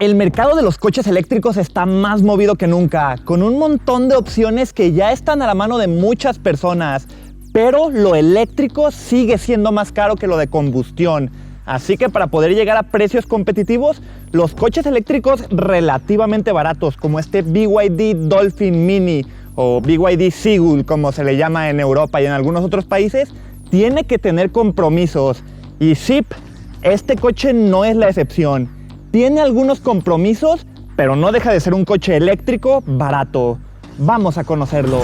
El mercado de los coches eléctricos está más movido que nunca, con un montón de opciones que ya están a la mano de muchas personas, pero lo eléctrico sigue siendo más caro que lo de combustión. Así que para poder llegar a precios competitivos, los coches eléctricos relativamente baratos, como este BYD Dolphin Mini o BYD Seagull, como se le llama en Europa y en algunos otros países, tiene que tener compromisos. Y sí, este coche no es la excepción. Tiene algunos compromisos, pero no deja de ser un coche eléctrico barato. Vamos a conocerlo.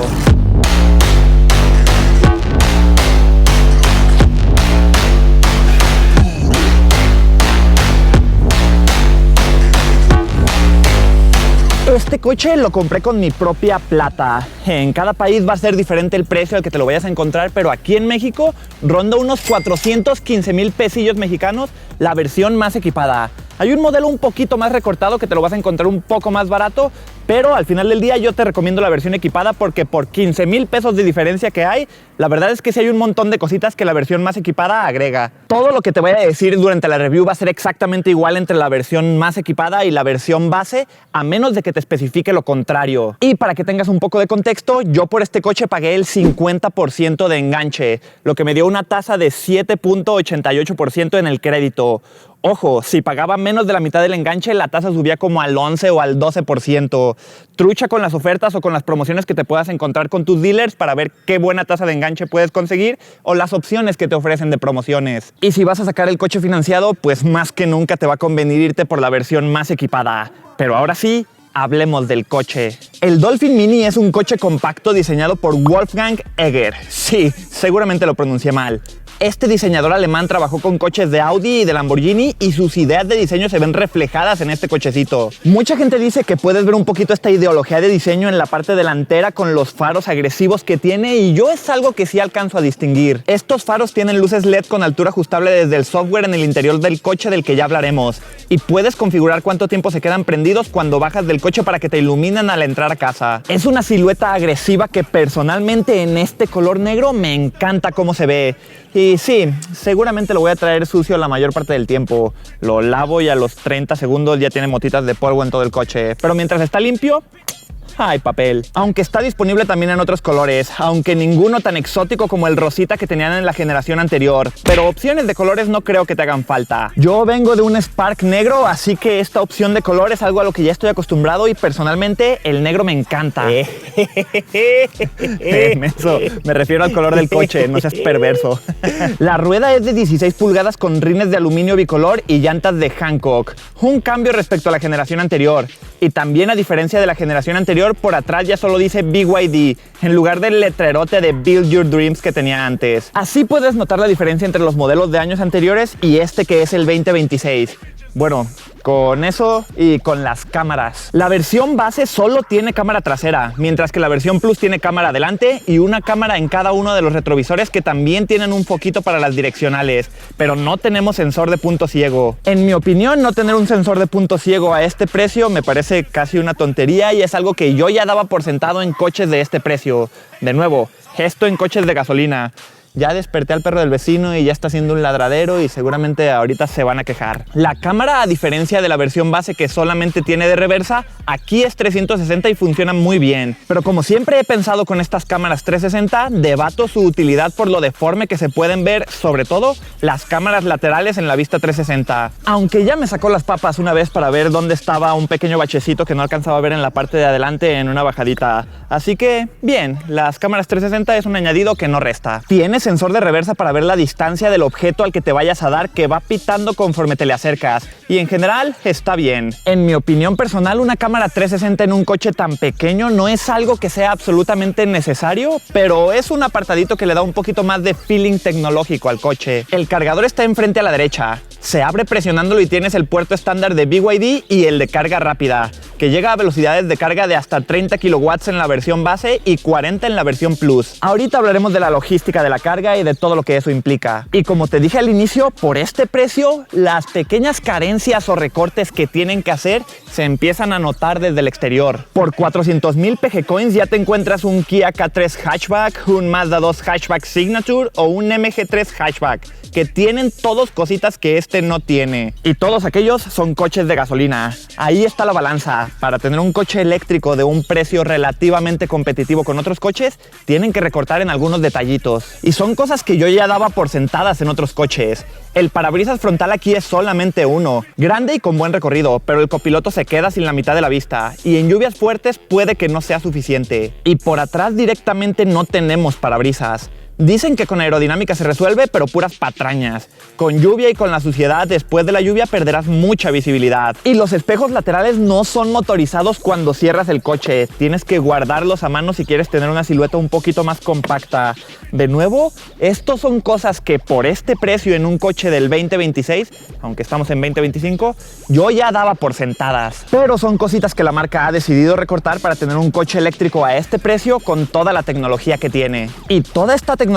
Este coche lo compré con mi propia plata. En cada país va a ser diferente el precio al que te lo vayas a encontrar, pero aquí en México ronda unos 415,000 pesillos mexicanos la versión más equipada. Hay un modelo un poquito más recortado que te lo vas a encontrar un poco más barato, pero al final del día yo te recomiendo la versión equipada porque por 15,000 pesos de diferencia que hay, la verdad es que sí hay un montón de cositas que la versión más equipada agrega. Todo lo que te voy a decir durante la review va a ser exactamente igual entre la versión más equipada y la versión base, a menos de que te especifique lo contrario. Y para que tengas un poco de contexto, yo por este coche pagué el 50% de enganche, lo que me dio una tasa de 7.88% en el crédito. Ojo, si pagaba menos de la mitad del enganche, la tasa subía como al 11 o al 12%. Trucha con las ofertas o con las promociones que te puedas encontrar con tus dealers para ver qué buena tasa de enganche puedes conseguir o las opciones que te ofrecen de promociones. Y si vas a sacar el coche financiado, pues más que nunca te va a convenir irte por la versión más equipada. Pero ahora sí, hablemos del coche. El Dolphin Mini es un coche compacto diseñado por Wolfgang Egger. Sí, seguramente lo pronuncié mal. Este diseñador alemán trabajó con coches de Audi y de Lamborghini y sus ideas de diseño se ven reflejadas en este cochecito. Mucha gente dice que puedes ver un poquito esta ideología de diseño en la parte delantera con los faros agresivos que tiene y yo es algo que sí alcanzo a distinguir. Estos faros tienen luces LED con altura ajustable desde el software en el interior del coche del que ya hablaremos y puedes configurar cuánto tiempo se quedan prendidos cuando bajas del coche para que te iluminen al entrar a casa. Es una silueta agresiva que personalmente en este color negro me encanta cómo se ve. Y sí, seguramente lo voy a traer sucio la mayor parte del tiempo. Lo lavo y a los 30 segundos ya tiene motitas de polvo en todo el coche. Pero mientras está limpio, hay papel. Aunque está disponible también en otros colores, aunque ninguno tan exótico como el rosita que tenían en la generación anterior. Pero opciones de colores no creo que te hagan falta. Yo vengo de un Spark negro, así que esta opción de color es algo a lo que ya estoy acostumbrado y personalmente el negro me encanta. Me refiero al color del coche, no seas perverso. La rueda es de 16 pulgadas con rines de aluminio bicolor y llantas de Hankook. Un cambio respecto a la generación anterior. Y también a diferencia de la generación anterior, por atrás ya solo dice BYD, en lugar del letrerote de Build Your Dreams que tenía antes. Así puedes notar la diferencia entre los modelos de años anteriores y este que es el 2026. Bueno, con eso y con las cámaras. La versión base solo tiene cámara trasera, mientras que la versión Plus tiene cámara delante y una cámara en cada uno de los retrovisores que también tienen un foquito para las direccionales, pero no tenemos sensor de punto ciego. En mi opinión, no tener un sensor de punto ciego a este precio me parece casi una tontería y es algo que yo ya daba por sentado en coches de este precio. De nuevo, esto en coches de gasolina. Ya desperté al perro del vecino y ya está haciendo un ladradero y seguramente ahorita se van a quejar. La cámara, a diferencia de la versión base que solamente tiene de reversa, aquí es 360 y funciona muy bien. Pero como siempre he pensado con estas cámaras 360, debato su utilidad por lo deforme que se pueden ver, sobre todo las cámaras laterales en la vista 360. Aunque ya me sacó las papas una vez para ver dónde estaba un pequeño bachecito que no alcanzaba a ver en la parte de adelante en una bajadita. Así que, bien, las cámaras 360 es un añadido que no resta. Tiene sensor de reversa para ver la distancia del objeto al que te vayas a dar que va pitando conforme te le acercas y en general está bien. En mi opinión personal, una cámara 360 en un coche tan pequeño no es algo que sea absolutamente necesario, pero es un apartadito que le da un poquito más de feeling tecnológico al coche. El cargador está enfrente a la derecha. Se abre presionándolo y tienes el puerto estándar de BYD y el de carga rápida. que llega a velocidades de carga de hasta 30 kilowatts en la versión base y 40 en la versión Plus. Ahorita hablaremos de la logística de la carga y de todo lo que eso implica. Y como te dije al inicio, por este precio, las pequeñas carencias o recortes que tienen que hacer se empiezan a notar desde el exterior. Por 400,000 PG Coins ya te encuentras un Kia K3 Hatchback, un Mazda 2 Hatchback Signature o un MG3 Hatchback, que tienen todos cositas que este no tiene. Y todos aquellos son coches de gasolina. Ahí está la balanza. Para tener un coche eléctrico de un precio relativamente competitivo con otros coches, tienen que recortar en algunos detallitos. Y son cosas que yo ya daba por sentadas en otros coches. El parabrisas frontal aquí es solamente uno, grande y con buen recorrido, pero el copiloto se queda sin la mitad de la vista, y en lluvias fuertes puede que no sea suficiente. Y por atrás directamente no tenemos parabrisas. Dicen que con aerodinámica se resuelve, pero puras patrañas. Con lluvia y con la suciedad después de la lluvia perderás mucha visibilidad. Y los espejos laterales no son motorizados cuando cierras el coche. Tienes que guardarlos a mano si quieres tener una silueta un poquito más compacta. De nuevo, estos son cosas que por este precio en un coche del 2026, aunque estamos en 2025, yo ya daba por sentadas. Pero son cositas que la marca ha decidido recortar para tener un coche eléctrico a este precio con toda la tecnología que tiene. Y toda esta tecnología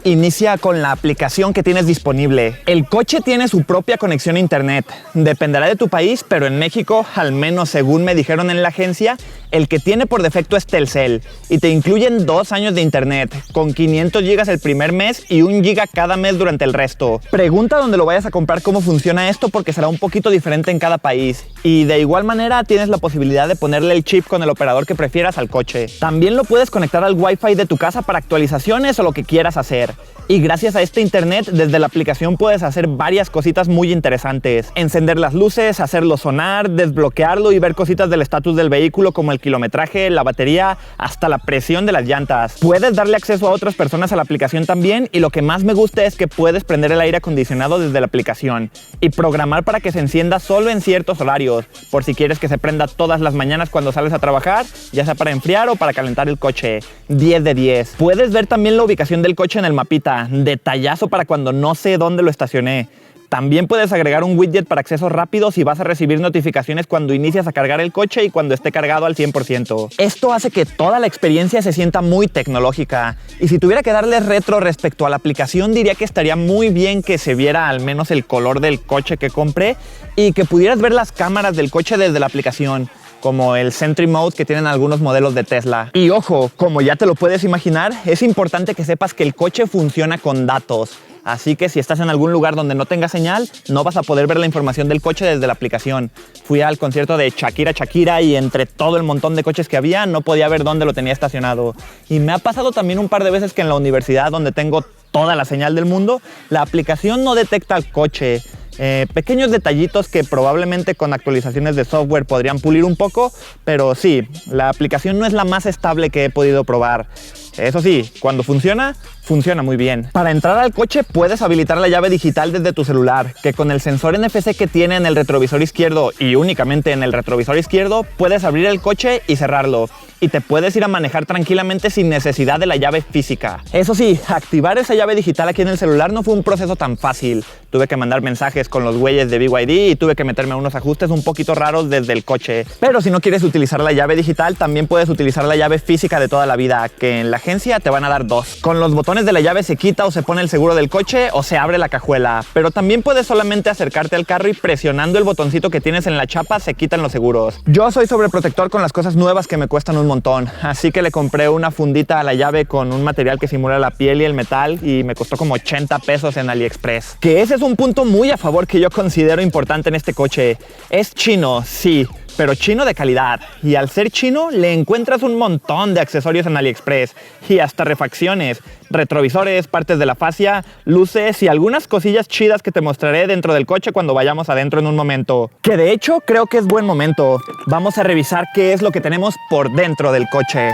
inicia con la aplicación que tienes disponible. El coche tiene su propia conexión a internet. Dependerá de tu país, pero en México, al menos según me dijeron en la agencia, el que tiene por defecto es Telcel y te incluyen 2 años de internet, con 500 gigas el primer mes y 1 giga cada mes durante el resto. Pregunta donde lo vayas a comprar cómo funciona esto porque será un poquito diferente en cada país. Y de igual manera tienes la posibilidad de ponerle el chip con el operador que prefieras al coche. También lo puedes conectar al Wi-Fi de tu casa para actualizaciones o lo que quieras hacer. Y gracias a este internet, desde la aplicación puedes hacer varias cositas muy interesantes. Encender las luces, hacerlo sonar, desbloquearlo y ver cositas del estatus del vehículo como el kilometraje, la batería, hasta la presión de las llantas. Puedes darle acceso a otras personas a la aplicación también, y lo que más me gusta es que puedes prender el aire acondicionado desde la aplicación y programar para que se encienda solo en ciertos horarios, por si quieres que se prenda todas las mañanas cuando sales a trabajar, ya sea para enfriar o para calentar el coche. 10 de 10. Puedes ver también la ubicación del coche en el mapita, detallazo para cuando no sé dónde lo estacioné. También puedes agregar un widget para accesos rápidos y vas a recibir notificaciones cuando inicias a cargar el coche y cuando esté cargado al 100%. Esto hace que toda la experiencia se sienta muy tecnológica. Y si tuviera que darle retro respecto a la aplicación, diría que estaría muy bien que se viera al menos el color del coche que compré y que pudieras ver las cámaras del coche desde la aplicación, como el Sentry Mode que tienen algunos modelos de Tesla. Y ojo, como ya te lo puedes imaginar, es importante que sepas que el coche funciona con datos. Así que si estás en algún lugar donde no tenga señal, no vas a poder ver la información del coche desde la aplicación. Fui al concierto de Shakira y entre todo el montón de coches que había, no podía ver dónde lo tenía estacionado. Y me ha pasado también un par de veces que en la universidad, donde tengo toda la señal del mundo, la aplicación no detecta el coche. Pequeños detallitos que probablemente con actualizaciones de software podrían pulir un poco, pero sí, la aplicación no es la más estable que he podido probar. Eso sí, cuando funciona, funciona muy bien. Para entrar al coche puedes habilitar la llave digital desde tu celular, que con el sensor NFC que tiene en el retrovisor izquierdo y únicamente en el retrovisor izquierdo, puedes abrir el coche y cerrarlo. Y te puedes ir a manejar tranquilamente sin necesidad de la llave física. Eso sí, activar esa llave digital aquí en el celular no fue un proceso tan fácil. Tuve que mandar mensajes con los güeyes de BYD y tuve que meterme a unos ajustes un poquito raros desde el coche. Pero si no quieres utilizar la llave digital, también puedes utilizar la llave física de toda la vida, que en la agencia te van a dar 2. Con los botones de la llave se quita o se pone el seguro del coche o se abre la cajuela. Pero también puedes solamente acercarte al carro y presionando el botoncito que tienes en la chapa se quitan los seguros. Yo soy sobreprotector con las cosas nuevas que me cuestan un montón, así que le compré una fundita a la llave con un material que simula la piel y el metal y me costó como 80 pesos en AliExpress. Que ese es un punto muy a favor que yo considero importante en este coche. Es chino, sí, pero chino de calidad. Y al ser chino, le encuentras un montón de accesorios en AliExpress y hasta refacciones, retrovisores, partes de la fascia, luces y algunas cosillas chidas que te mostraré dentro del coche cuando vayamos adentro en un momento. Que de hecho creo que es buen momento. Vamos a revisar qué es lo que tenemos por dentro del coche.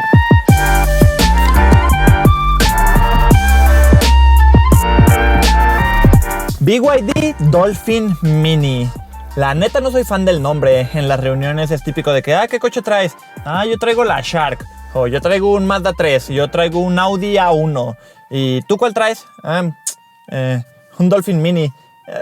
BYD Dolphin Mini. La neta no soy fan del nombre. En las reuniones es típico de que, ¿qué coche traes? Yo traigo la Shark. O yo traigo un Mazda 3. Yo traigo un Audi A1. ¿Y tú cuál traes? Un Dolphin Mini.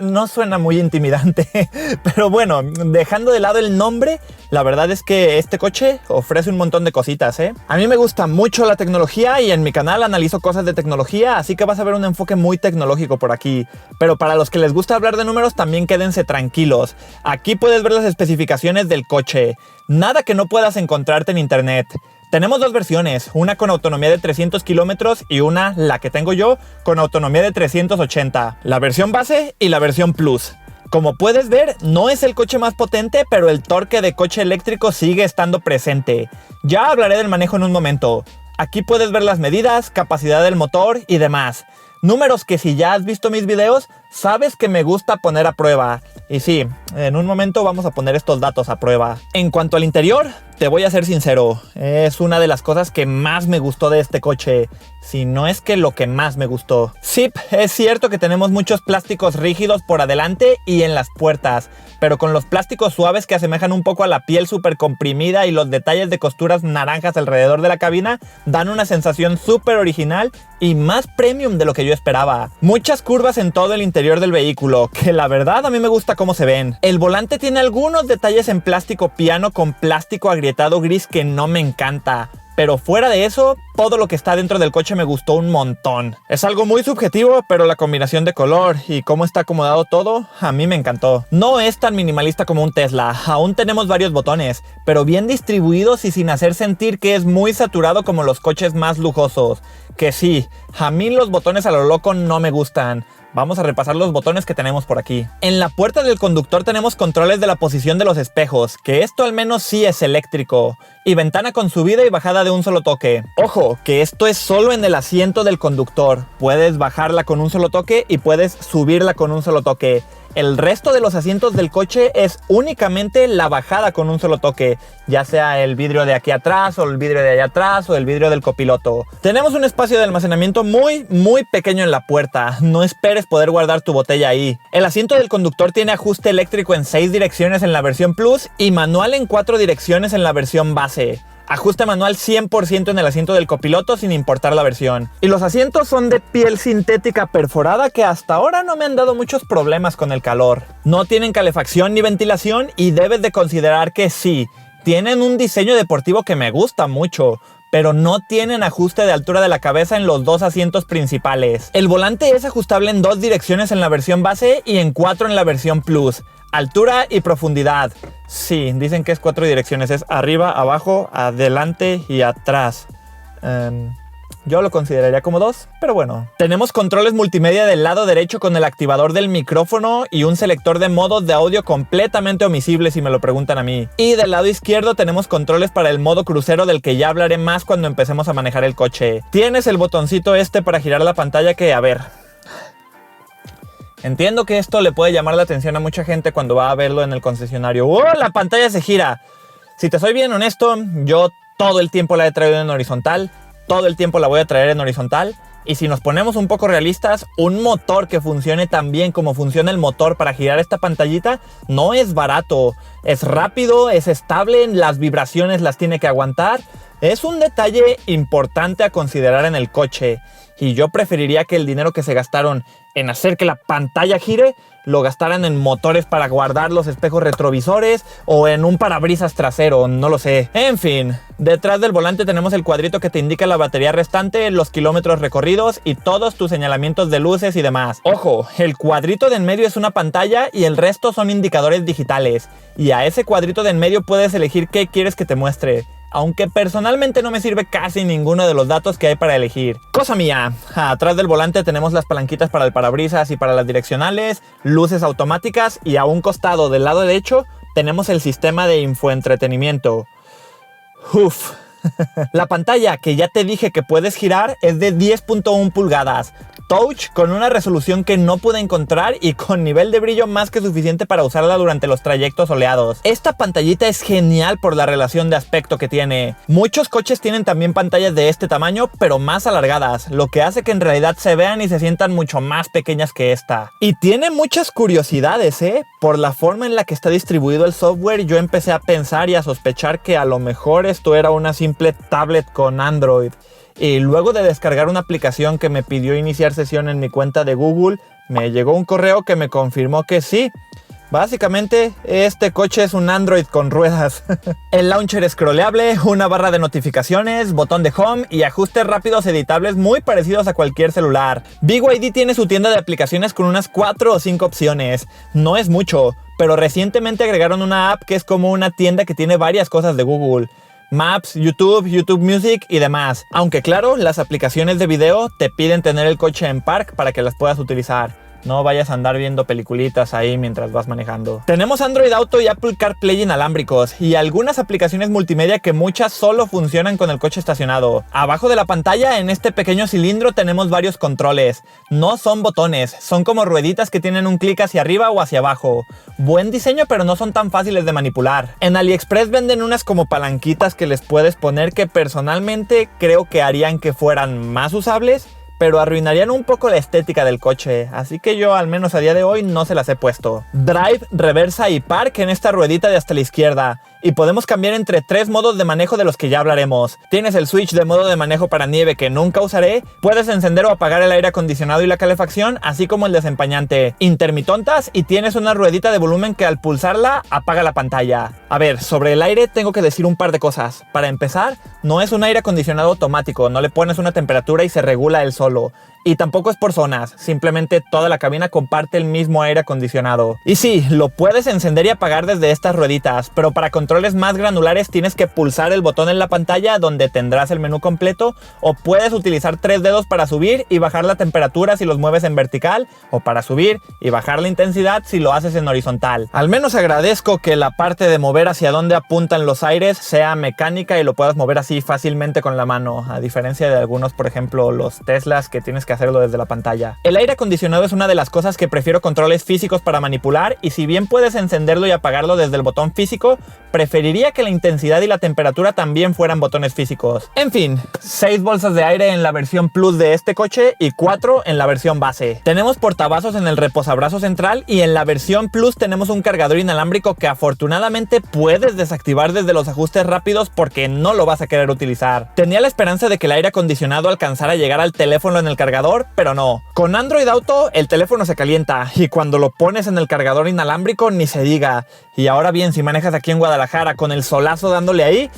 No suena muy intimidante, pero bueno, dejando de lado el nombre, la verdad es que este coche ofrece un montón de cositas, ¿eh? A mí me gusta mucho la tecnología y en mi canal analizo cosas de tecnología, así que vas a ver un enfoque muy tecnológico por aquí. Pero para los que les gusta hablar de números, también quédense tranquilos. Aquí puedes ver las especificaciones del coche. Nada que no puedas encontrarte en internet. Tenemos dos versiones, una con autonomía de 300 kilómetros y una, la que tengo yo, con autonomía de 380. La versión base y la versión Plus. Como puedes ver, no es el coche más potente, pero el torque de coche eléctrico sigue estando presente. Ya hablaré del manejo en un momento. Aquí puedes ver las medidas, capacidad del motor y demás. Números que si ya has visto mis videos, sabes que me gusta poner a prueba. Y sí, en un momento vamos a poner estos datos a prueba. En cuanto al interior, te voy a ser sincero, es una de las cosas que más me gustó de este coche, si no es que lo que más me gustó. Sí, es cierto que tenemos muchos plásticos rígidos por adelante y en las puertas, pero con los plásticos suaves que asemejan un poco a la piel súper comprimida y los detalles de costuras naranjas alrededor de la cabina, dan una sensación súper original y más premium de lo que yo esperaba. Muchas curvas en todo el interior del vehículo, que la verdad a mí me gusta cómo se ven. El volante tiene algunos detalles en plástico piano con plástico agrietado gris que no me encanta. Pero fuera de eso, todo lo que está dentro del coche me gustó un montón. Es algo muy subjetivo, pero la combinación de color y cómo está acomodado todo, a mí me encantó. No es tan minimalista como un Tesla, aún tenemos varios botones, pero bien distribuidos y sin hacer sentir que es muy saturado como los coches más lujosos. Que sí, a mí los botones a lo loco no me gustan. Vamos a repasar los botones que tenemos por aquí. En la puerta del conductor tenemos controles de la posición de los espejos, que esto al menos sí es eléctrico, y ventana con subida y bajada de un solo toque. Ojo, que esto es solo en el asiento del conductor. Puedes bajarla con un solo toque y puedes subirla con un solo toque. El resto de los asientos del coche es únicamente la bajada con un solo toque, ya sea el vidrio de aquí atrás o el vidrio de allá atrás o el vidrio del copiloto. Tenemos un espacio de almacenamiento muy pequeño en la puerta, no esperes poder guardar tu botella ahí. El asiento del conductor tiene ajuste eléctrico en 6 direcciones en la versión Plus y manual en 4 direcciones en la versión base. Ajuste manual 100% en el asiento del copiloto sin importar la versión. Y los asientos son de piel sintética perforada que hasta ahora no me han dado muchos problemas con el calor. No tienen calefacción ni ventilación y debes de considerar que sí, tienen un diseño deportivo que me gusta mucho, pero no tienen ajuste de altura de la cabeza en los dos asientos principales. El volante es ajustable en 2 direcciones en la versión base y en 4 en la versión Plus. Altura y profundidad. Sí, dicen que es 4 direcciones, es arriba, abajo, adelante y atrás. Yo lo consideraría como 2, pero bueno. Tenemos controles multimedia del lado derecho con el activador del micrófono y un selector de modos de audio completamente omisible si me lo preguntan a mí. Y del lado izquierdo tenemos controles para el modo crucero del que ya hablaré más cuando empecemos a manejar el coche. Tienes el botoncito este para girar la pantalla que, a ver... Entiendo que esto le puede llamar la atención a mucha gente cuando va a verlo en el concesionario. ¡Oh, la pantalla se gira! Si te soy bien honesto, yo todo el tiempo la he traído en horizontal, todo el tiempo la voy a traer en horizontal. Y si nos ponemos un poco realistas, un motor que funcione tan bien como funciona el motor para girar esta pantallita no es barato. Es rápido, es estable, las vibraciones las tiene que aguantar. Es un detalle importante a considerar en el coche. Y yo preferiría que el dinero que se gastaron en hacer que la pantalla gire lo gastaran en motores para guardar los espejos retrovisores o en un parabrisas trasero, no lo sé. En fin, detrás del volante tenemos el cuadrito que te indica la batería restante, los kilómetros recorridos y todos tus señalamientos de luces y demás. Ojo, el cuadrito de en medio es una pantalla y el resto son indicadores digitales. Y a ese cuadrito de en medio puedes elegir qué quieres que te muestre. Aunque personalmente no me sirve casi ninguno de los datos que hay para elegir. Cosa mía, atrás del volante tenemos las palanquitas para el parabrisas y para las direccionales, luces automáticas y a un costado del lado derecho tenemos el sistema de infoentretenimiento. Uf. La pantalla que ya te dije que puedes girar es de 10.1 pulgadas. Touch con una resolución que no pude encontrar y con nivel de brillo más que suficiente para usarla durante los trayectos soleados. Esta pantallita es genial por la relación de aspecto que tiene. Muchos coches tienen también pantallas de este tamaño, pero más alargadas, lo que hace que en realidad se vean y se sientan mucho más pequeñas que esta. Y tiene muchas curiosidades, Por la forma en la que está distribuido el software, yo empecé a pensar y a sospechar que a lo mejor esto era una simple tablet con Android. Y luego de descargar una aplicación que me pidió iniciar sesión en mi cuenta de Google, Me llegó un correo que me confirmó que sí. Básicamente, este coche es un Android con ruedas. El launcher es scrolleable, una barra de notificaciones, botón de home y ajustes rápidos editables muy parecidos a cualquier celular. BYD tiene su tienda de aplicaciones con unas 4 o 5 opciones. No es mucho, pero recientemente agregaron una app que es como una tienda que tiene varias cosas de Google. Maps, YouTube Music y demás. Aunque claro, las aplicaciones de video te piden tener el coche en park para que las puedas utilizar. No vayas a andar viendo peliculitas ahí mientras vas manejando. Tenemos Android Auto y Apple CarPlay inalámbricos y algunas aplicaciones multimedia que muchas solo funcionan con el coche estacionado. Abajo de la pantalla, en este pequeño cilindro, tenemos varios controles. No son botones, son como rueditas que tienen un clic hacia arriba o hacia abajo. Buen diseño, pero no son tan fáciles de manipular. En AliExpress venden unas como palanquitas que les puedes poner que personalmente creo que harían que fueran más usables, pero arruinarían un poco la estética del coche, así que yo al menos a día de hoy no se las he puesto. Drive, reversa y park en esta ruedita de hasta la izquierda, y podemos cambiar entre 3 modos de manejo de los que ya hablaremos. Tienes el switch de modo de manejo para nieve que nunca usaré, puedes encender o apagar el aire acondicionado y la calefacción, así como el desempañante, intermitontas y tienes una ruedita de volumen que al pulsarla apaga la pantalla. A ver, sobre el aire tengo que decir un par de cosas. Para empezar, no es un aire acondicionado automático, no le pones una temperatura y se regula él solo. Y tampoco es por zonas, simplemente toda la cabina comparte el mismo aire acondicionado. Y sí, lo puedes encender y apagar desde estas rueditas, pero para controles más granulares tienes que pulsar el botón en la pantalla donde tendrás el menú completo, o puedes utilizar 3 dedos para subir y bajar la temperatura si los mueves en vertical, o para subir y bajar la intensidad si lo haces en horizontal. Al menos agradezco que la parte de mover hacia dónde apuntan los aires sea mecánica y lo puedas mover así fácilmente con la mano, a diferencia de algunos, por ejemplo, los Teslas que tienes que hacerlo desde la pantalla. El aire acondicionado es una de las cosas que prefiero controles físicos para manipular, y si bien puedes encenderlo y apagarlo desde el botón físico, preferiría que la intensidad y la temperatura también fueran botones físicos. En fin, 6 bolsas de aire en la versión Plus de este coche y 4 en la versión base. Tenemos portavasos en el reposabrazo central, y en la versión Plus tenemos un cargador inalámbrico que afortunadamente puedes desactivar desde los ajustes rápidos porque no lo vas a querer utilizar. Tenía la esperanza de que el aire acondicionado alcanzara a llegar al teléfono en el cargador, pero no. Con Android Auto el teléfono se calienta, y cuando lo pones en el cargador inalámbrico ni se diga. Y ahora bien, si manejas aquí en Guadalajara con el solazo dándole ahí,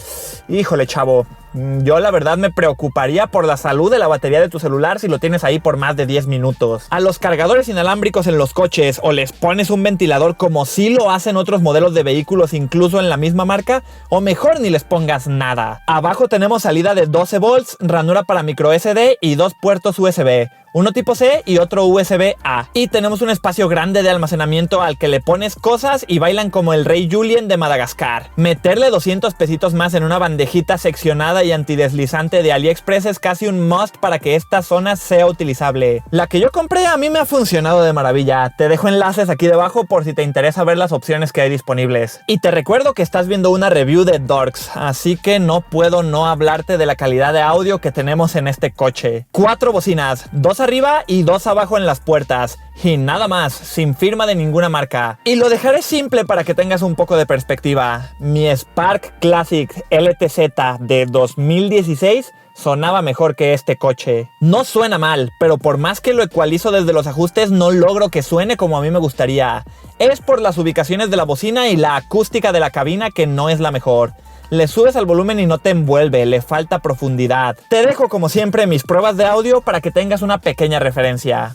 híjole chavo, yo la verdad me preocuparía por la salud de la batería de tu celular si lo tienes ahí por más de 10 minutos. A los cargadores inalámbricos en los coches o les pones un ventilador como sí lo hacen otros modelos de vehículos incluso en la misma marca, o mejor ni les pongas nada. Abajo tenemos salida de 12 volts, ranura para micro SD y 2 puertos USB. Uno tipo C y otro USB-A. Y tenemos un espacio grande de almacenamiento al que le pones cosas y bailan como el rey Julien de Madagascar. Meterle 200 pesitos más en una bandejita seccionada y antideslizante de AliExpress es casi un must para que esta zona sea utilizable. La que yo compré a mí me ha funcionado de maravilla. Te dejo enlaces aquí debajo por si te interesa ver las opciones que hay disponibles. Y te recuerdo que estás viendo una review de Dorks, así que no puedo no hablarte de la calidad de audio que tenemos en este coche. 4 bocinas, 2 arriba y 2 abajo en las puertas, y nada más, sin firma de ninguna marca. Y lo dejaré simple para que tengas un poco de perspectiva. Mi Spark Classic LTZ de 2016 sonaba mejor que este coche. No suena mal, pero por más que lo ecualizo desde los ajustes, no logro que suene como a mí me gustaría. Es por las ubicaciones de la bocina y la acústica de la cabina que no es la mejor. Le subes al volumen y no te envuelve, le falta profundidad. Te dejo como siempre mis pruebas de audio para que tengas una pequeña referencia.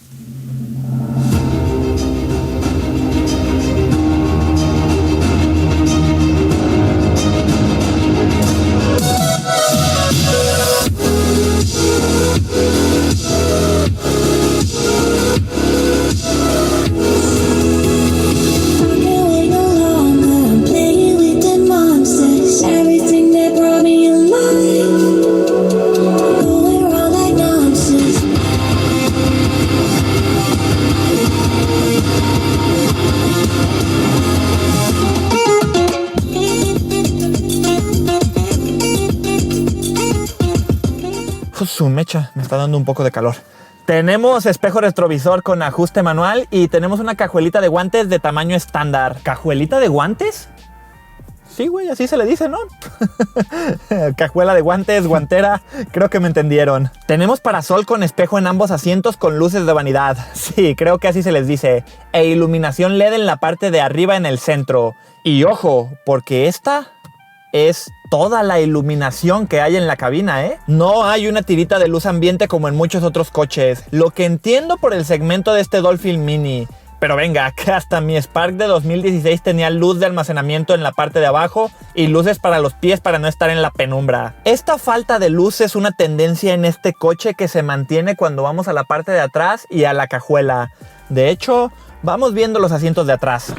Su mecha, me está dando un poco de calor. Tenemos espejo retrovisor con ajuste manual y tenemos una cajuelita de guantes de tamaño estándar. ¿Cajuelita de guantes? Sí, güey, así se le dice, ¿no? Cajuela de guantes, guantera, creo que me entendieron. Tenemos parasol con espejo en ambos asientos con luces de vanidad. Sí, creo que así se les dice. E iluminación LED en la parte de arriba en el centro. Y ojo, porque esta es toda la iluminación que hay en la cabina, ¿eh? No hay una tirita de luz ambiente como en muchos otros coches. Lo que entiendo por el segmento de este Dolphin Mini. Pero venga, que hasta mi Spark de 2016 tenía luz de almacenamiento en la parte de abajo y luces para los pies para no estar en la penumbra. Esta falta de luz es una tendencia en este coche que se mantiene cuando vamos a la parte de atrás y a la cajuela. De hecho, vamos viendo los asientos de atrás.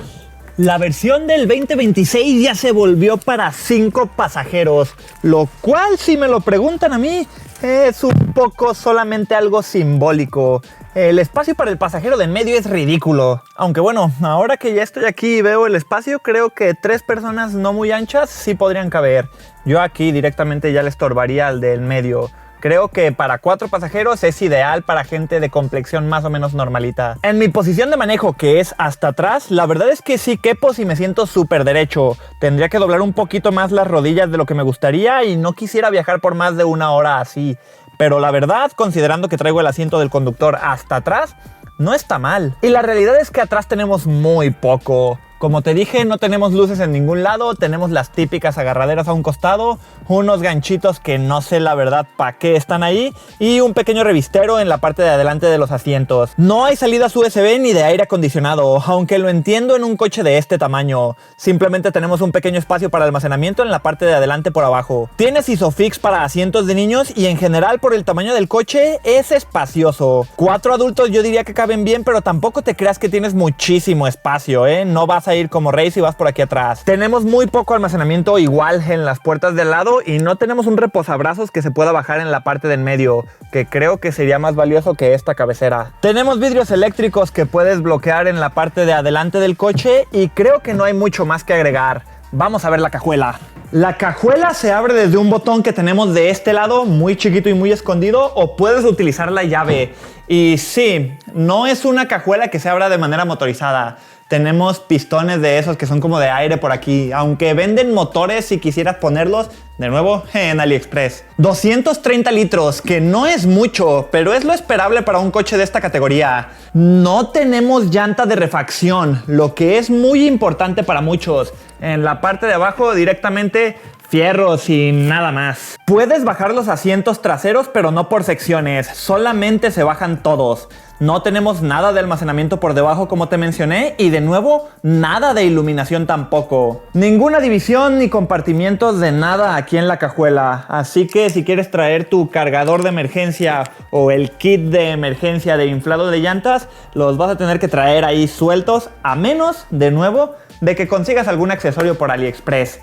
La versión del 2026 ya se volvió para 5 pasajeros, lo cual, si me lo preguntan a mí, es un poco solamente algo simbólico. El espacio para el pasajero de en medio es ridículo. Aunque bueno, ahora que ya estoy aquí y veo el espacio, creo que 3 personas no muy anchas sí podrían caber. Yo aquí directamente ya le estorbaría al del medio. Creo que para 4 pasajeros es ideal para gente de complexión más o menos normalita. En mi posición de manejo, que es hasta atrás, la verdad es que sí quepo si me siento súper derecho. Tendría que doblar un poquito más las rodillas de lo que me gustaría y no quisiera viajar por más de 1 hora así. Pero la verdad, considerando que traigo el asiento del conductor hasta atrás, no está mal. Y la realidad es que atrás tenemos muy poco. Como te dije, no tenemos luces en ningún lado, tenemos las típicas agarraderas a un costado, unos ganchitos que no sé la verdad para qué están ahí y un pequeño revistero en la parte de adelante de los asientos. No hay salidas USB ni de aire acondicionado, aunque lo entiendo en un coche de este tamaño. Simplemente tenemos un pequeño espacio para almacenamiento en la parte de adelante por abajo. Tienes ISOFIX para asientos de niños y en general por el tamaño del coche es espacioso. 4 adultos yo diría que caben bien, pero tampoco te creas que tienes muchísimo espacio, ¿eh? No vas a ir como rey si vas por aquí atrás. Tenemos muy poco almacenamiento igual en las puertas del lado y no tenemos un reposabrazos que se pueda bajar en la parte del medio, que creo que sería más valioso que esta cabecera. Tenemos vidrios eléctricos que puedes bloquear en la parte de adelante del coche y creo que no hay mucho más que agregar. Vamos a ver la cajuela. La cajuela se abre desde un botón que tenemos de este lado, muy chiquito y muy escondido, o puedes utilizar la llave. Y sí, no es una cajuela que se abra de manera motorizada. Tenemos pistones de esos que son como de aire por aquí, aunque venden motores si quisieras ponerlos, de nuevo, en AliExpress. 230 litros, que no es mucho, pero es lo esperable para un coche de esta categoría. No tenemos llanta de refacción, lo que es muy importante para muchos. En la parte de abajo directamente fierros y nada más. Puedes bajar los asientos traseros, pero no por secciones, solamente se bajan todos. No tenemos nada de almacenamiento por debajo como te mencioné y de nuevo nada de iluminación tampoco. Ninguna división ni compartimientos de nada aquí en la cajuela, así que si quieres traer tu cargador de emergencia o el kit de emergencia de inflado de llantas, los vas a tener que traer ahí sueltos, a menos de nuevo de que consigas algún accesorio por AliExpress.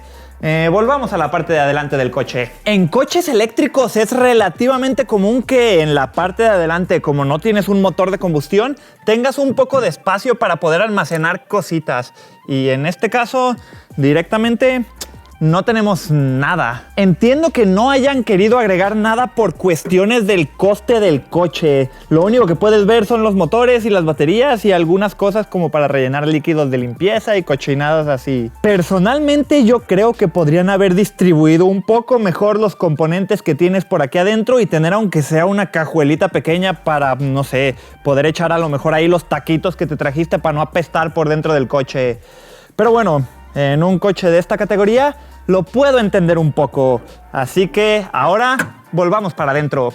Volvamos a la parte de adelante del coche. En coches eléctricos es relativamente común que en la parte de adelante, como no tienes un motor de combustión, tengas un poco de espacio para poder almacenar cositas. Y en este caso, directamente no tenemos nada. Entiendo que no hayan querido agregar nada por cuestiones del coste del coche. Lo único que puedes ver son los motores y las baterías y algunas cosas como para rellenar líquidos de limpieza y cochinadas así. Personalmente yo creo que podrían haber distribuido un poco mejor los componentes que tienes por aquí adentro y tener aunque sea una cajuelita pequeña para, no sé, poder echar a lo mejor ahí los taquitos que te trajiste para no apestar por dentro del coche. Pero bueno, en un coche de esta categoría lo puedo entender un poco, así que ahora volvamos para adentro.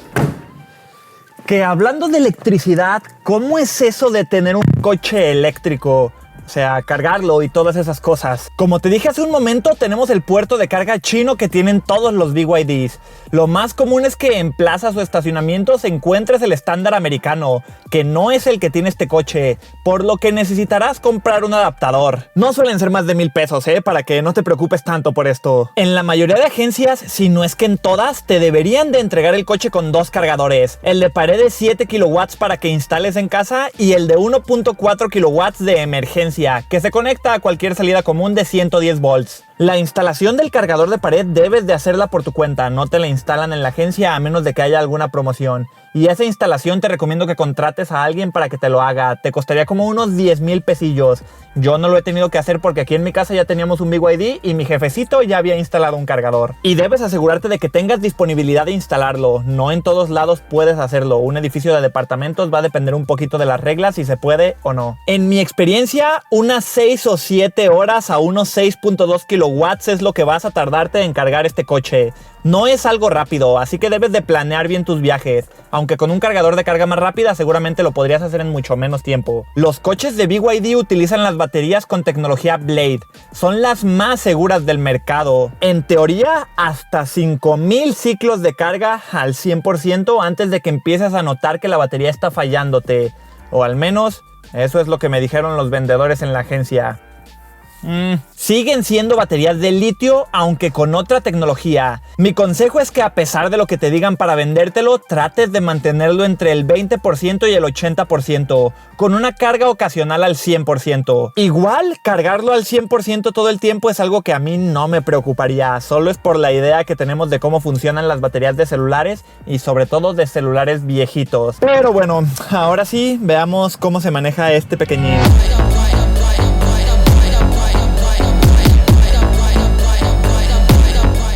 Que hablando de electricidad, ¿cómo es eso de tener un coche eléctrico? O sea, cargarlo y todas esas cosas. Como te dije hace un momento, tenemos el puerto de carga chino que tienen todos los BYDs. Lo más común es que en plazas o estacionamientos encuentres el estándar americano, que no es el que tiene este coche, por lo que necesitarás comprar un adaptador. No suelen ser más de 1,000 pesos, para que no te preocupes tanto por esto. En la mayoría de agencias, si no es que en todas, te deberían de entregar el coche con 2 cargadores. El de pared de 7 kilowatts para que instales en casa y el de 1.4 kilowatts de emergencia, que se conecta a cualquier salida común de 110 volts. La instalación del cargador de pared debes de hacerla por tu cuenta, no te la instalan en la agencia a menos de que haya alguna promoción. Y esa instalación te recomiendo que contrates a alguien para que te lo haga. Te costaría como unos 10,000 pesillos. Yo no lo he tenido que hacer porque aquí en mi casa ya teníamos un BYD y mi jefecito ya había instalado un cargador. Y debes asegurarte de que tengas disponibilidad de instalarlo. No en todos lados puedes hacerlo. Un edificio de departamentos va a depender un poquito de las reglas si se puede o no. En mi experiencia, unas 6 o 7 horas a unos 6.2 kilowatts es lo que vas a tardarte en cargar este coche. No es algo rápido, así que debes de planear bien tus viajes. Aunque con un cargador de carga más rápida seguramente lo podrías hacer en mucho menos tiempo. Los coches de BYD utilizan las baterías con tecnología Blade. Son las más seguras del mercado. En teoría, hasta 5,000 ciclos de carga al 100% antes de que empieces a notar que la batería está fallándote. O al menos, eso es lo que me dijeron los vendedores en la agencia. Siguen siendo baterías de litio, aunque con otra tecnología. Mi consejo es que a pesar de lo que te digan para vendértelo, trates de mantenerlo entre el 20% y el 80%, con una carga ocasional al 100%. Igual, cargarlo al 100% todo el tiempo es algo que a mí no me preocuparía, solo es por la idea que tenemos de cómo funcionan las baterías de celulares y sobre todo de celulares viejitos. Pero bueno, ahora sí, veamos cómo se maneja este pequeñín.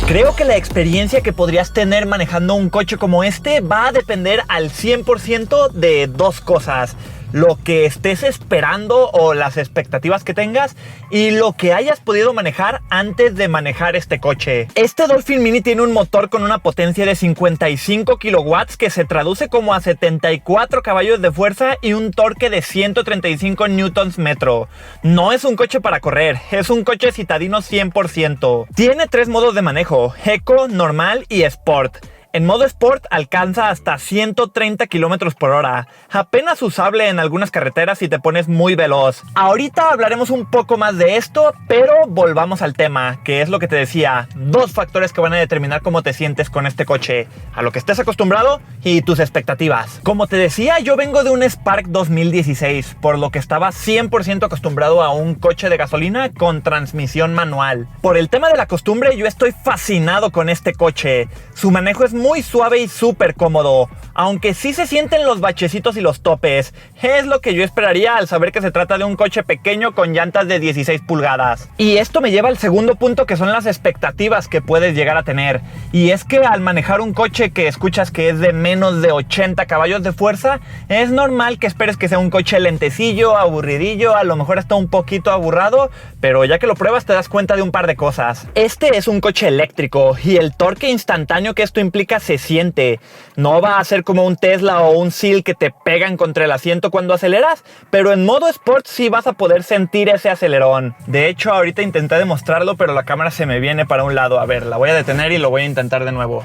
Creo que la experiencia que podrías tener manejando un coche como este va a depender al 100% de dos cosas. Lo que estés esperando o las expectativas que tengas y lo que hayas podido manejar antes de manejar este coche. Este Dolphin Mini tiene un motor con una potencia de 55 kilowatts que se traduce como a 74 caballos de fuerza y un torque de 135 newtons metro. No es un coche para correr, es un coche citadino 100%. Tiene 3 modos de manejo: Eco, Normal y Sport. En modo Sport alcanza hasta 130 km por hora, apenas usable en algunas carreteras si te pones muy veloz. Ahorita hablaremos un poco más de esto, pero volvamos al tema, que es lo que te decía, dos factores que van a determinar cómo te sientes con este coche, a lo que estés acostumbrado y tus expectativas. Como te decía, yo vengo de un Spark 2016, por lo que estaba 100% acostumbrado a un coche de gasolina con transmisión manual. Por el tema de la costumbre, yo estoy fascinado con este coche. Su manejo es muy suave y súper cómodo, aunque sí se sienten los bachecitos y los topes. Es lo que yo esperaría al saber que se trata de un coche pequeño con llantas de 16 pulgadas. Y esto me lleva al segundo punto, que son las expectativas que puedes llegar a tener. Y es que al manejar un coche que escuchas que es de menos de 80 caballos de fuerza, es normal que esperes que sea un coche lentecillo, aburridillo, a lo mejor hasta un poquito aburrado, pero ya que lo pruebas te das cuenta de un par de cosas. Este es un coche eléctrico y el torque instantáneo que esto implica se siente. No va a ser como un Tesla o un Seal que te pegan contra el asiento cuando aceleras, pero en modo Sport sí vas a poder sentir ese acelerón. De hecho, ahorita intenté demostrarlo, pero la cámara se me viene para un lado. A ver, la voy a detener y lo voy a intentar de nuevo.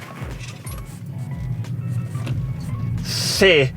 Sí.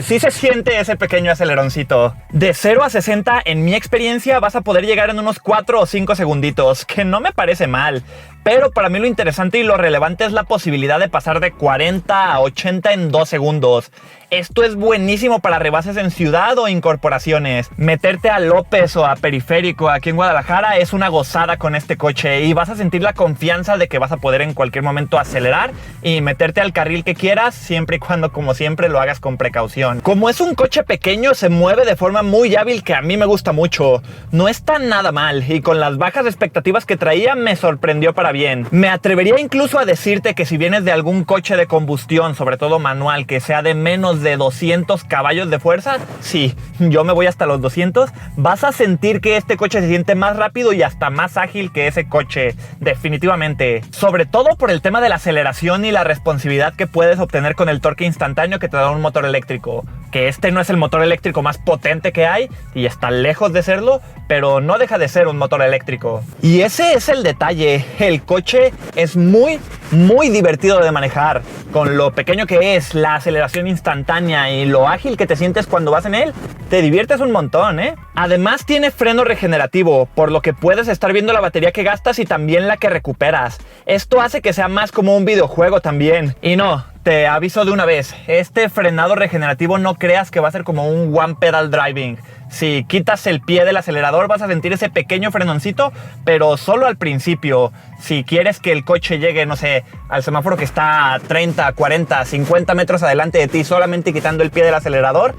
Sí se siente ese pequeño aceleroncito. De 0 a 60, en mi experiencia, vas a poder llegar en unos 4 o 5 segunditos, que no me parece mal. Pero para mí lo interesante y lo relevante es la posibilidad de pasar de 40 a 80 en 2 segundos. Esto es buenísimo para rebases en ciudad o incorporaciones. Meterte a López o a Periférico aquí en Guadalajara es una gozada con este coche y vas a sentir la confianza de que vas a poder en cualquier momento acelerar y meterte al carril que quieras, siempre y cuando, como siempre, lo hagas con precaución. Como es un coche pequeño, se mueve de forma muy hábil, que a mí me gusta mucho. No está nada mal y con las bajas expectativas que traía me sorprendió para bien. Me atrevería incluso a decirte que si vienes de algún coche de combustión, sobre todo manual, que sea de menos de 200 caballos de fuerza, sí, yo me voy hasta los 200, vas a sentir que este coche se siente más rápido y hasta más ágil que ese coche, definitivamente. Sobre todo por el tema de la aceleración y la responsividad que puedes obtener con el torque instantáneo que te da un motor eléctrico. Que este no es el motor eléctrico más potente que hay y está lejos de serlo, pero no deja de ser un motor eléctrico. Y ese es el detalle, el coche es muy divertido de manejar. Con lo pequeño que es, la aceleración instantánea y lo ágil que te sientes cuando vas en él, te diviertes un montón, ¿eh? Además tiene freno regenerativo, por lo que puedes estar viendo la batería que gastas y también la que recuperas. Esto hace que sea más como un videojuego también. Y no, Te aviso de una vez, este frenado regenerativo no creas que va a ser como un one pedal driving. Si quitas el pie del acelerador vas a sentir ese pequeño frenoncito, pero solo al principio. Si quieres que el coche llegue, no sé, al semáforo que está a 30, 40, 50 metros adelante de ti, solamente quitando el pie del acelerador,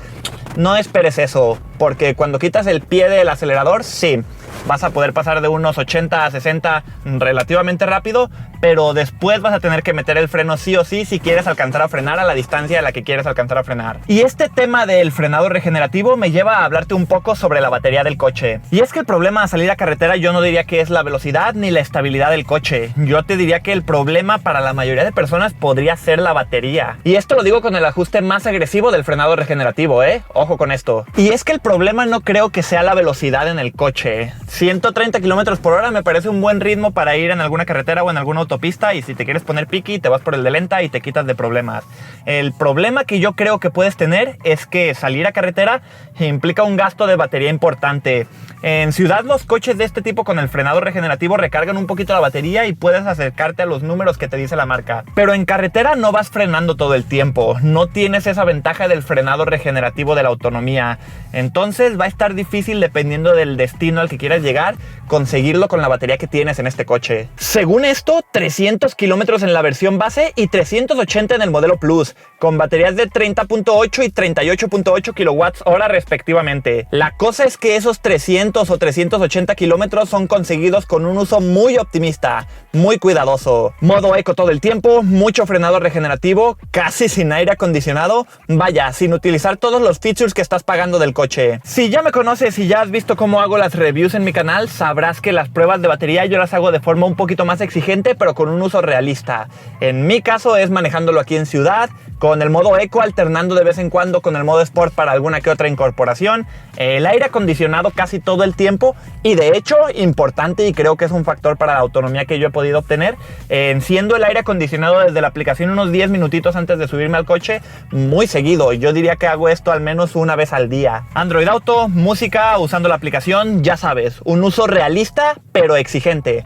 no esperes eso, porque cuando quitas el pie del acelerador, sí, vas a poder pasar de unos 80 a 60 relativamente rápido, pero después vas a tener que meter el freno sí o sí si quieres alcanzar a frenar a la distancia a la que quieres alcanzar a frenar. Y este tema del frenado regenerativo me lleva a hablarte un poco sobre la batería del coche. Y es que el problema a salir a carretera yo no diría que es la velocidad ni la estabilidad del coche. Yo te diría que el problema para la mayoría de personas podría ser la batería. Y esto lo digo con el ajuste más agresivo del frenado regenerativo, ojo con esto. Y es que el problema no creo que sea la velocidad en el coche. 130 km por hora me parece un buen ritmo para ir en alguna carretera o en alguna autopista, y si te quieres poner piqui te vas por el de lenta y te quitas de problemas. El problema que yo creo que puedes tener es que salir a carretera implica un gasto de batería importante. En ciudad los coches de este tipo con el frenado regenerativo recargan un poquito la batería y puedes acercarte a los números que te dice la marca. Pero en carretera no vas frenando todo el tiempo, no tienes esa ventaja del frenado regenerativo de la autonomía. Entonces va a estar difícil, dependiendo del destino al que quieras llegar, conseguirlo con la batería que tienes en este coche. Según esto, 300 kilómetros en la versión base y 380 en el modelo Plus, con baterías de 30.8 y 38.8 kWh respectivamente. La cosa es que esos 300 o 380 kilómetros son conseguidos con un uso muy optimista, muy cuidadoso. Modo eco todo el tiempo, mucho frenado regenerativo, casi sin aire acondicionado, vaya, sin utilizar todos los features que estás pagando del coche. Si ya me conoces y ya has visto cómo hago las reviews en mi canal, sabrás que las pruebas de batería yo las hago de forma un poquito más exigente, pero con un uso realista. En mi caso es manejándolo aquí en ciudad, con el modo eco alternando de vez en cuando con el modo sport para alguna que otra incorporación, el aire acondicionado casi todo el tiempo, y de hecho, importante, y creo que es un factor para la autonomía que yo he podido obtener, enciendo el aire acondicionado desde la aplicación unos 10 minutitos antes de subirme al coche, muy seguido. Yo diría que hago esto al menos una vez al día. Android Auto, música, usando la aplicación, ya sabes, un uso realista pero exigente.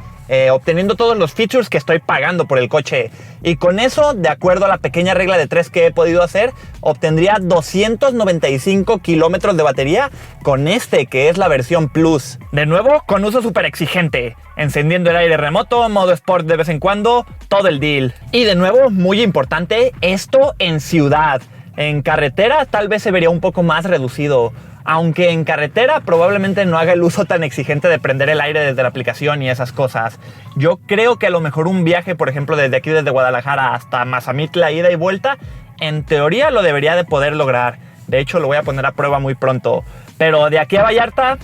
Obteniendo todos los features que estoy pagando por el coche, y con eso, de acuerdo a la pequeña regla de 3 que he podido hacer, obtendría 295 kilómetros de batería con este, que es la versión Plus. De nuevo, con uso súper exigente, encendiendo el aire remoto, modo Sport de vez en cuando, todo el deal. Y de nuevo, muy importante, esto en ciudad. En carretera tal vez se vería un poco más reducido, aunque en carretera probablemente no haga el uso tan exigente de prender el aire desde la aplicación y esas cosas. Yo creo que a lo mejor un viaje, por ejemplo, desde aquí, desde Guadalajara hasta Mazamitla, ida y vuelta, en teoría lo debería de poder lograr. De hecho, lo voy a poner a prueba muy pronto. Pero de aquí a Vallarta,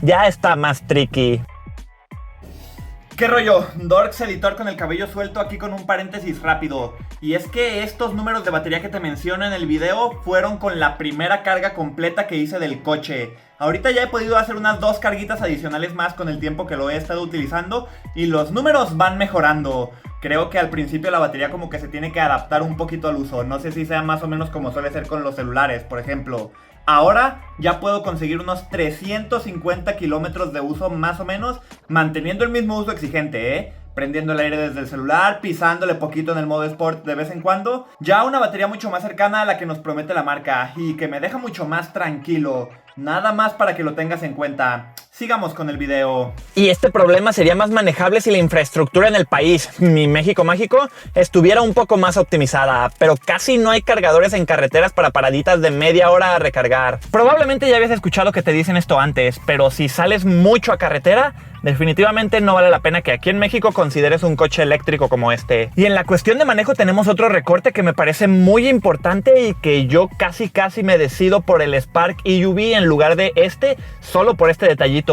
ya está más tricky. ¿Qué rollo? Dorks Editor con el cabello suelto aquí con un paréntesis rápido. Y es que estos números de batería que te menciono en el video fueron con la primera carga completa que hice del coche. Ahorita ya he podido hacer unas 2 carguitas adicionales más con el tiempo que lo he estado utilizando, y los números van mejorando. Creo que al principio la batería como que se tiene que adaptar un poquito al uso. No sé si sea más o menos como suele ser con los celulares, por ejemplo. Ahora ya puedo conseguir unos 350 kilómetros de uso más o menos, manteniendo el mismo uso exigente, prendiendo el aire desde el celular, pisándole poquito en el modo Sport de vez en cuando. Ya una batería mucho más cercana a la que nos promete la marca y que me deja mucho más tranquilo. Nada más para que lo tengas en cuenta. Sigamos con el video. Y este problema sería más manejable si la infraestructura en el país, mi México mágico, estuviera un poco más optimizada, pero casi no hay cargadores en carreteras para paraditas de media hora a recargar. Probablemente ya habías escuchado que te dicen esto antes, pero si sales mucho a carretera, definitivamente no vale la pena que aquí en México consideres un coche eléctrico como este. Y en la cuestión de manejo tenemos otro recorte que me parece muy importante y que yo casi me decido por el Spark EUV en lugar de este, solo por este detallito.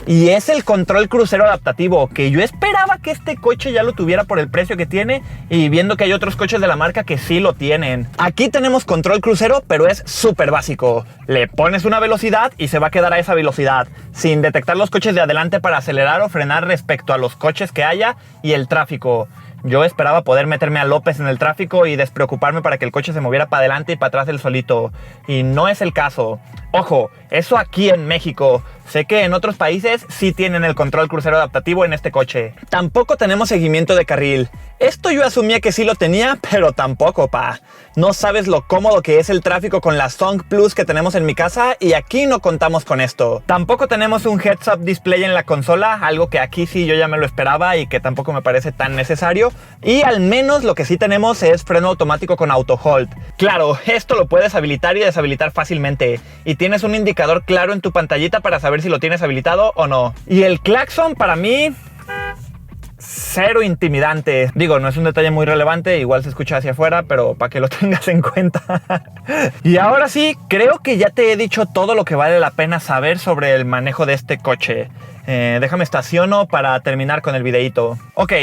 Y es el control crucero adaptativo, que yo esperaba que este coche ya lo tuviera por el precio que tiene, y viendo que hay otros coches de la marca que sí lo tienen. Aquí tenemos control crucero, pero es súper básico. Le pones una velocidad y se va a quedar a esa velocidad, sin detectar los coches de adelante para acelerar o frenar respecto a los coches que haya y el tráfico. Yo esperaba poder meterme a López en el tráfico y despreocuparme para que el coche se moviera para adelante y para atrás él solito, y no es el caso. Ojo, eso aquí en México. Sé que en otros países sí tienen el control crucero adaptativo en este coche. Tampoco tenemos seguimiento de carril. Esto yo asumía que sí lo tenía, pero tampoco, pa. No sabes lo cómodo que es el tráfico con la Song Plus que tenemos en mi casa y aquí no contamos con esto. Tampoco tenemos un heads-up display en la consola, algo que aquí sí yo ya me lo esperaba y que tampoco me parece tan necesario. Y al menos lo que sí tenemos es freno automático con auto hold. Claro, esto lo puedes habilitar y deshabilitar fácilmente. Y tienes un indicador claro en tu pantallita para saber si lo tienes habilitado o no. Y el claxon para mí... cero intimidante. Digo, no es un detalle muy relevante, igual se escucha hacia afuera, pero para que lo tengas en cuenta. Y ahora sí, creo que ya te he dicho todo lo que vale la pena saber sobre el manejo de este coche. Déjame estaciono para terminar con el videito. Ok,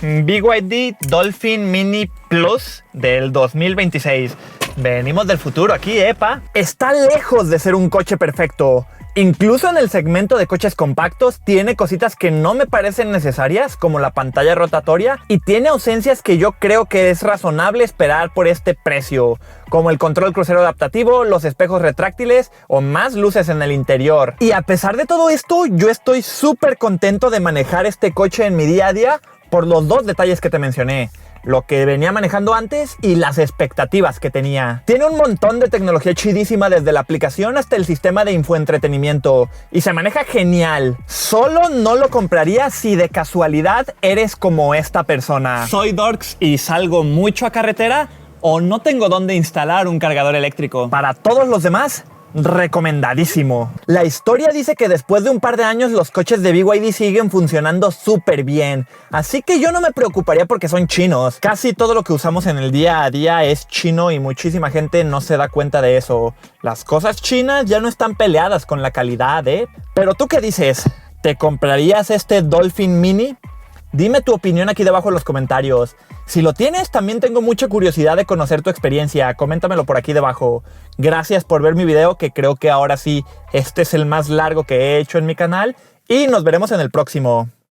BYD Dolphin Mini Plus del 2026. Venimos del futuro aquí, epa. Está lejos de ser un coche perfecto. Incluso en el segmento de coches compactos tiene cositas que no me parecen necesarias, como la pantalla rotatoria, y tiene ausencias que yo creo que es razonable esperar por este precio, como el control crucero adaptativo, los espejos retráctiles o más luces en el interior. Y a pesar de todo esto, yo estoy súper contento de manejar este coche en mi día a día por los dos detalles que te mencioné. Lo que venía manejando antes y las expectativas que tenía. Tiene un montón de tecnología chidísima desde la aplicación hasta el sistema de infoentretenimiento y se maneja genial. Solo no lo compraría si de casualidad eres como esta persona. Soy dorks y salgo mucho a carretera o no tengo dónde instalar un cargador eléctrico. Para todos los demás, recomendadísimo. La historia dice que después de un par de años los coches de BYD siguen funcionando súper bien, así que yo no me preocuparía porque son chinos. Casi todo lo que usamos en el día a día es chino y muchísima gente no se da cuenta de eso. Las cosas chinas ya no están peleadas con la calidad, ¿eh? Pero ¿tú qué dices? ¿Te comprarías este Dolphin Mini? Dime tu opinión aquí debajo en los comentarios. Si lo tienes, también tengo mucha curiosidad de conocer tu experiencia. Coméntamelo por aquí debajo. Gracias por ver mi video, que creo que ahora sí, este es el más largo que he hecho en mi canal. Y nos veremos en el próximo.